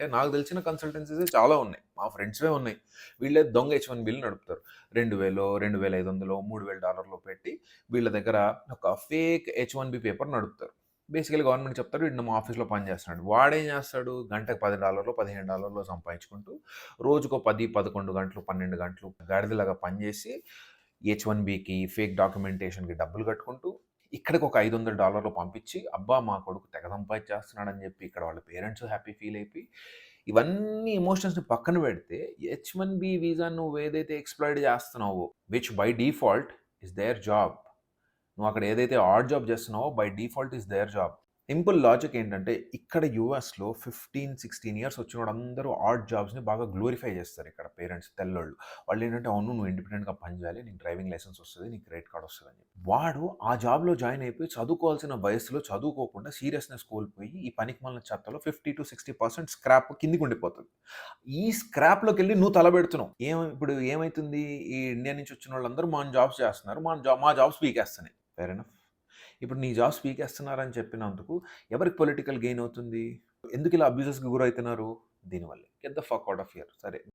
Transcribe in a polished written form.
అంటే నాకు తెలిసిన కన్సల్టెన్సీసే చాలా ఉన్నాయి. మా ఫ్రెండ్స్‌వే ఉన్నాయి. వీళ్ళే దొంగ H1Bలు నడుపుతారు. 2000, 2500, $3000 పెట్టి వీళ్ళ దగ్గర ఒక ఫేక్ H1B పేపర్ నడుపుతారు. బేసికల్లీ గవర్నమెంట్ చెప్తారు వీడు మా ఆఫీస్‌లో పని చేస్తున్నాడు. వాడేం చేస్తాడు గంటకు $10, $15 సంపాదించుకుంటూ రోజుకో 10, 11 గంటలు, 12 గంటలు గాడిదలాగా పనిచేసి H1Bకి ఫేక్ డాక్యుమెంటేషన్‌కి డబ్బులు కట్టుకుంటూ ఇక్కడికి ఒక $500 పంపించి, అబ్బా! మా కొడుకు తెగ సంపాదించేస్తున్నాడని చెప్పి ఇక్కడ వాళ్ళ పేరెంట్స్ హ్యాపీ ఫీల్ అయిపోయి, ఇవన్నీ ఎమోషన్స్‌ని పక్కన పెడితే H1B వీసా నువ్వేదైతే ఎక్స్‌ప్లాయిట్ చేస్తున్నావో, which by default is their job. నువ్వు అక్కడ ఏదైతే ఆడ్ జాబ్ చేస్తున్నావో by default is their job. Simple logic ఏంటంటే ఇక్కడ యూఎస్‌లో 15, 16 ఇయర్స్ వచ్చినోడందరూ ఆడ్ జాబ్స్‌ని బాగా గ్లోరిఫై చేస్తారు ఇక్కడ పేరెంట్స్ తెల్లోళ్ళు. వాళ్ళేంటంటే అవును నువ్వు ఇండిపెండెంట్‌గా పని చేయాలి. నీకు డ్రైవింగ్ లైసెన్స్ వస్తది. నీకు క్రెడిట్ కార్డ్ వస్తదని చెప్పి. వాడు ఆ జాబ్‌లో జాయిన్ అయిపోయి చదువుకోవాల్సిన వయస్సులో చదువుకోకుండా సీరియస్‌నెస్ కోల్పోయి ఈ పనికిమాలిన చెత్తలో 50-60% స్క్రాప్ కిందకి ఉండిపోతది. ఈ స్క్రాప్‌లోకెళ్ళి నువ్వు తలబెడుతున్నావు. ఇప్పుడు ఏమైతుంది ఈ ఇండియా నుంచి వచ్చినోళ్ళందరూ మన జాబ్స్ చేస్తున్నారు. మా జాబ్స్ పీకేస్తున్నాయి. Fair enough. ఇప్పుడు నీ జాబ్స్ పీకేస్తున్నారని చెప్పినందుకు ఎవరికి పొలిటికల్ గెయిన్ అవుతుంది? ఎందుకు ఇలా అబ్యూజెస్‌కి గురైతున్నారు? దీనివల్లే. Get the fuck out of here. సరే.